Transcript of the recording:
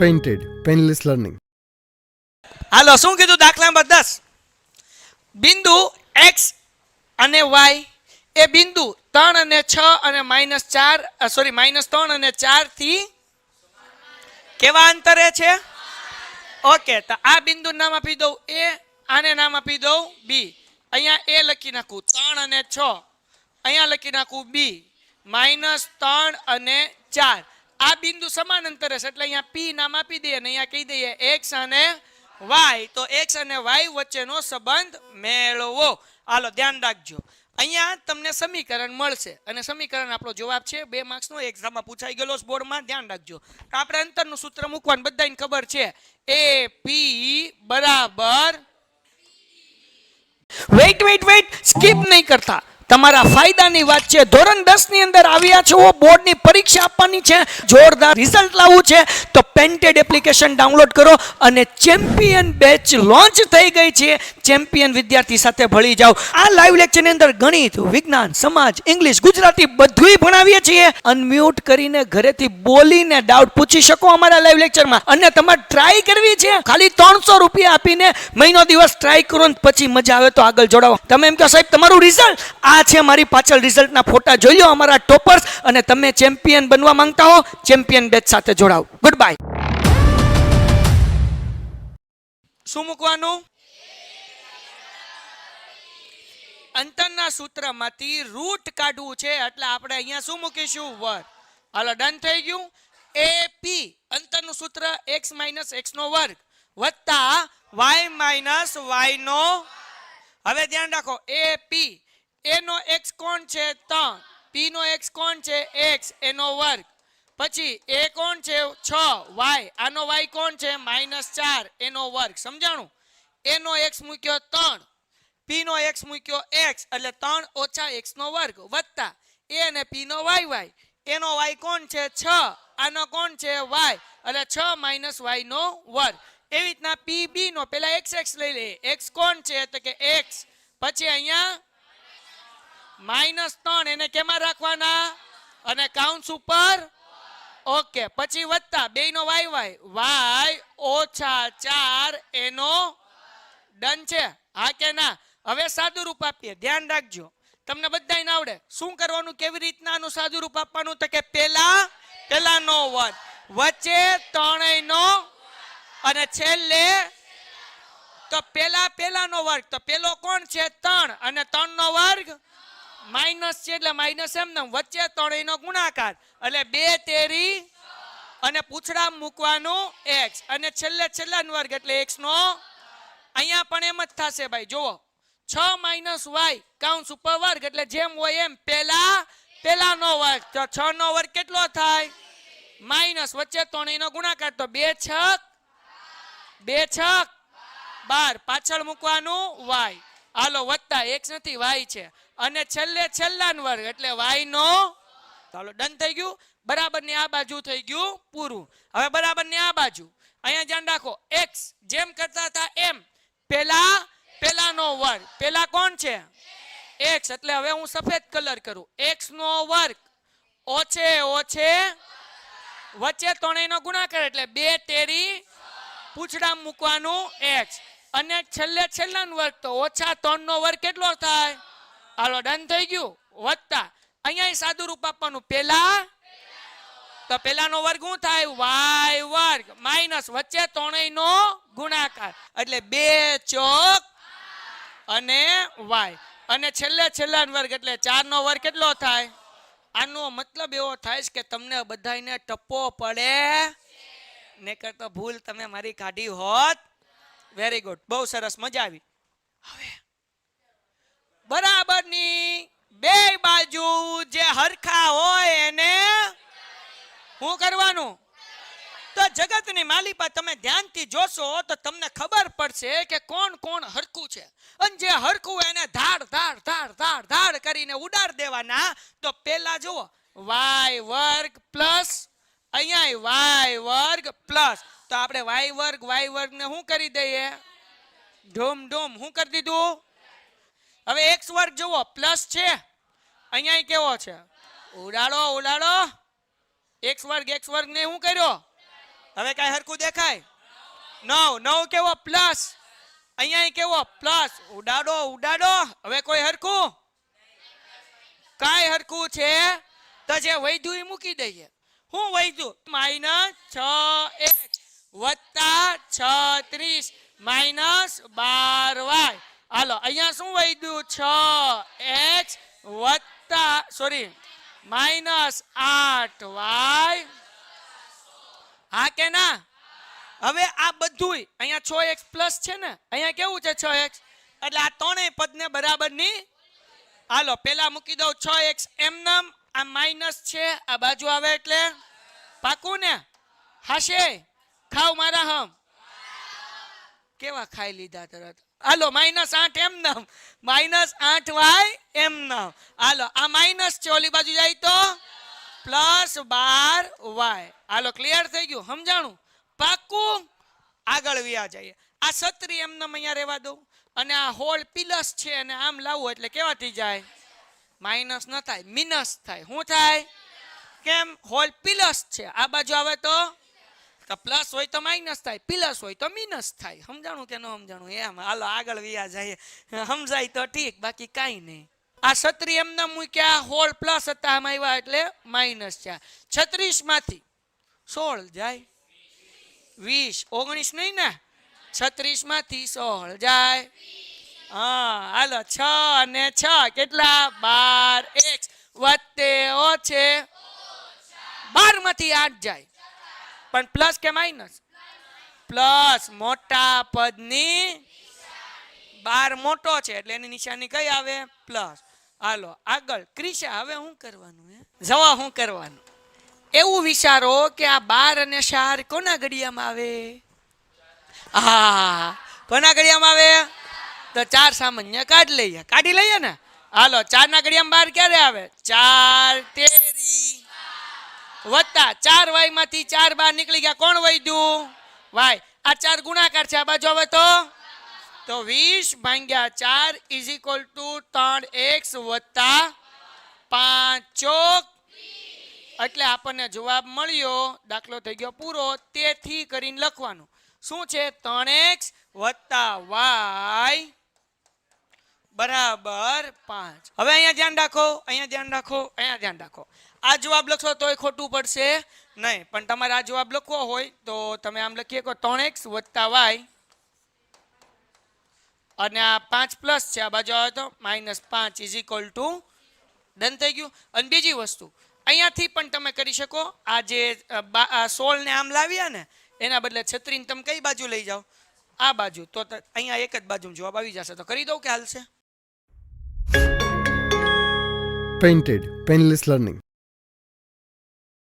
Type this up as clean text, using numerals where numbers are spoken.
Painted, painless learning. હાલો શું કીધું દાખલા નંબર 10 બિંદુ x અને y એ બિંદુ 3 અને 6 અને -3 અને 4 થી કેવા અંતરે છે? ઓકે, તો આ બિંદુ નામ આપી દઉં a, આને નામ આપી દઉં b. અહીંયા a લખી નાખું 3 અને 6, અહીંયા લખી નાખું b -3 અને 4. આ બિંદુ સમાન અંતરે છે એટલે અહીંયા p નામ આપી દઈએ અને અહીંયા કહી દઈએ x અને y. તો x અને y વચ્ચેનો સંબંધ મેળવો. હાલો ધ્યાન રાખજો, અહીંયા તમને સમીકરણ મળશે અને સમીકરણ આપણો જવાબ છે 2 માર્ક્સનો, એક્ઝામમાં પૂછાઈ ગયેલો છે બોર્ડમાં. ધ્યાન રાખજો. તો આપણે અંતરનું સૂત્ર મૂકવાનું બધાને ખબર છે, AP બરાબર. વેઇટ સ્કીપ નહીં કરતા, તમારા ફાયદાની વાત છે. ધોરણ 10 ની અંદર આવ્યા છો, બોર્ડની પરીક્ષા આપવાની છે, જોરદાર રિઝલ્ટ લાવવું છે, તો પેન્ટેડ એપ્લિકેશન ડાઉનલોડ કરો અને ચેમ્પિયન બેચ લોન્ચ થઈ ગઈ છે. ચેમ્પિયન વિદ્યાર્થી સાથે ભળી જાઓ. આ લાઈવ લેક્ચરની અંદર ગણિત, વિજ્ઞાન, સમાજ, ઇંગ્લિશ, ગુજરાતી બધુંય ભણાવીએ છીએ. અનમ્યુટ કરીને ઘરેથી બોલીને ડાઉટ પૂછી શકો અમારા લાઈવ લેક્ચરમાં. અને તમારે ટ્રાય કરવી છે, ખાલી 300 રૂપિયા આપીને મહિનો દિવસ ટ્રાય કરો ને પછી મજા આવે તો આગળ જોડાવો. તમે એમ કહો સાહેબ તમારું રિઝલ્ટ આ છે, મારી પાછળ રિઝલ્ટના ફોટા જોઈ લો અમારા ટોપર્સ, અને તમે ચેમ્પિયન બનવા માંગતા હો ચેમ્પિયન બેચ સાથે જોડાઓ. Good bye. શું મૂકવાનું? અંતરના સૂત્રમાંથી રૂટ કાઢવું છે એટલે આપણે અહીંયા શું મૂકીશું? વર્ગ. હાલો ડન થઈ ગયું. AP અંતરનું સૂત્ર x - x નો વર્ગ વત્તા y - y નો. હવે ધ્યાન રાખો, AP a નો x કોણ છે 3, p નો x કોણ છે x એનો વર્ગ, પછી a કોણ છે 6, y આનો y કોણ છે -4 એનો વર્ગ. સમજાણું? a નો x મૂક્યો 3, p નો x મૂક્યો x એટલે 3 - x નો વર્ગ વત્તા a અને p નો y, એનો y કોણ છે 6, આનો કોણ છે y એટલે 6 - y નો વર્ગ. એવી રીતના p b નો પેલા x લઈ લે. x કોણ છે તો કે x, પછી અહીંયા -3 એને કેમાં રાખવાના અને કાઉન્સ ઉપર. ઓકે, પછી વત્તા 2 નો y -4 એનો. ડન છે? હા કે ના? હવે સાદું રૂપ આપીએ. ધ્યાન રાખજો, તમને બધાને આવડે શું કરવાનું, કેવી રીતના આનું સાદું રૂપ આપવાનું. તો કે પેલાનો વર્ગ વચ્ચે 3 નો અને છેલ્લે તો પેલાનો વર્ગ. તો પેલો કોણ છે 3 અને 3 નો વર્ગ માઇનસ છે એટલે માઇનસ એમને વચ્ચે 3 નો ગુણાકાર એટલે 2 તેરી અને પૂછડા મૂકવાનું x અને છેલ્લાનો વર્ગ એટલે x નો. અહીંયા પણ એમ જ થશે ભાઈ. જુઓ 6 - y કાઉન્સ ઉપર વર્ગ એટલે જેમ હોય એમ પેલાનો વર્ગ. તો 6 નો વર્ગ કેટલો થાય? માઇનસ વચ્ચે 3 નો ગુણાકાર તો 2 6 12 પાછળ મૂકવાનું y. હાલો વત્તા x નથી y છે અને છેલ્લાનો વર્ગ એટલે y નો. ચાલો ડન થઈ ગયું. બરાબર ની આ બાજુ થઈ ગયું પૂરું. હવે બરાબર ની આ બાજુ અહીંયા ધ્યાન રાખો, x જેમ કરતા હતા એમ પેલાનો વર્ગ. પેલા કોણ છે x એટલે હવે હું સફેદ કલર કરું. x નો વર્ગ ઓછે વચ્ચે 3 નો ગુણાકાર એટલે 2 તેરી પૂછડા મૂકવાનું x અને છેલ્લાનો વર્ગ તો -3 નો વર્ગ કેટલો થાય? હાલો ડન થઈ ગયું. વત્તા અહીંયા સાદું રૂપ આપવાનું, પેલાનો વર્ગ શું થાય? y વર્ગ માઇનસ વચ્ચે 3 નો ગુણાકાર એટલે 2 ચોક અને y અને છેલ્લાનો વર્ગ એટલે 4 નો વર્ગ કેટલો થાય? આનો મતલબ એવો થાય છે કે તમને બધાને ટપ્પો પડે ને કરતો ભૂલ તમે મારી કાઢી હોત. વેરી ગુડ, બહુ સરસ, મજા આવી. હવે બરાબરની બે બાજુ જે હરખા હોય એને શું કરવાનું? તો જગતની માલિપા તમે ધ્યાનથી જોશો તો તમને ખબર પડશે કે કોણ હરખું છે, અને જે હરખું એને ધાડ કરીને ઉડાડ દેવાના. તો પેલા જુઓ y વર્ગ પ્લસ અહીંયા y વર્ગ પ્લસ, તો આપણે y વર્ગ ને શું કરી દઈએ? ઢોમ શું કરી દીધું? હવે x વર્ગ જુઓ પ્લસ છે, અહીંયા કેવો છે? ઉડાડો x વર્ગ ને શું કર્યો? હવે કઈ હરખું દેખાય? 9 9 કેવો પ્લસ, અહીંયા કેવો પ્લસ. ઉડાડો ઉડાડો. હવે કોઈ હરખું? કાંઈ હરખું છે? તો જે વૈધું એ મૂકી દઈએ. હું વૈધું? -6x વત્તા 36 -12y. હાલો અહીંયા શું વૈધું? 6x વત્તા -8y. હા કે ના? હવે આ બધું અહીંયા 6x પ્લસ છે ને, અહીંયા કેવું છે 6x, એટલે આ ત્રણેય પદને બરાબર ની. હાલો પેલા મૂકી દઉં 6x એમનેમ, આ માઇનસ છે આ બાજુ આવે એટલે પાકું ને? હાશે ખાવ મારા હમ? કેવા ખાઈ લીધા તરત. હાલો -8 એમનેમ, -8y એમનેમ. હાલો આ માઇનસ છે, ઓલી બાજુ જાય તો +12y. હાલો ક્લિયર થઈ ગયું? સમજાણું? પાકું? આગળ વ્યા જઈએ. આ છત્રી એમનેમ અહીંયા રહેવા દઉં, અને આ હોલ પ્લસ છે અને આમ લાવવું એટલે કેવા થઈ જાય? માઇનસ ન થાય, મિનસ થાય. શું થાય? કેમ? હોલ પ્લસ છે, આ બાજુ આવે તો પ્લસ હોય તો માઇનસ થાય, પ્લસ હોય તો મિનસ થાય. સમજાણું કે ન સમજાણું? એમ. હાલો આગળ વ્યા જઈએ. સમજાય તો ઠીક, બાકી કાંઈ નહીં. આ છત્રી એમને મૂક્યા, હોલ પ્લસ હતા, આમ આવ્યા એટલે માઇનસ છે. 36 માંથી 16 જાય, 20 19 નહીં ને, 36 માંથી 16 જાય. હા હાલો 6 અને 6 કેટલા? 12x વત્તે ઓછે 12 માંથી 8 જાય, પણ પ્લસ કે માઇનસ? પ્લસ. મોટા પદની 12 મોટો છે એટલે એની નિશાની કઈ આવે? પ્લસ. હાલો આગળ ક્રિશા, હવે શું કરવાનું? જવા શું કરવાનું? એવું વિચારો કે આ 12 અને 4 કોના ઘડિયામાં આવે? હા કોના ઘડિયામાં આવે? તો 4 સામાન્ય કાઢી લઈએ ને. હાલો 4 ના ઘડિયામાં 12 ક્યારે આવે? 4 તેરી વત્તા 4y માંથી 4 બહાર નીકળી ગયા. કોણ વધ્યું? y. આ 4 ગુણાકાર છે, આ બાજુ આવે તો 20/4 = 3x વત્તા 5 ચોક. એટલે આપણને જવાબ મળ્યો. દાખલો થઈ ગયો પૂરો. તેથી કરીને લખવાનું શું છે? 3x વત્તા y બરાબર 5. હવે અહીંયા ધ્યાન રાખો, અહીંયા ધ્યાન રાખો, અહીંયા ધ્યાન રાખો. આ જવાબ લખશો તોય ખોટું પડશે નહીં, પણ તમારે આ જવાબ લખવો હોય તો તમે આમ લખીએ કે 3x વત્તા y અને આ 5 પ્લસ છે, આ બાજુ આવે તો -5 = ડન થઈ ગયું. અને બીજી વસ્તુ અહીંયાથી પણ તમે કરી શકો. આ જે 16 ને આમ લાવ્યા ને, એના બદલે છત્રીને તમે કઈ બાજુ લઈ જાઓ? આ બાજુ. તો અહીંયા એક જ બાજુ જવાબ આવી જશે. તો કરી દઉં કે હાલશે? Painted Painless Learning.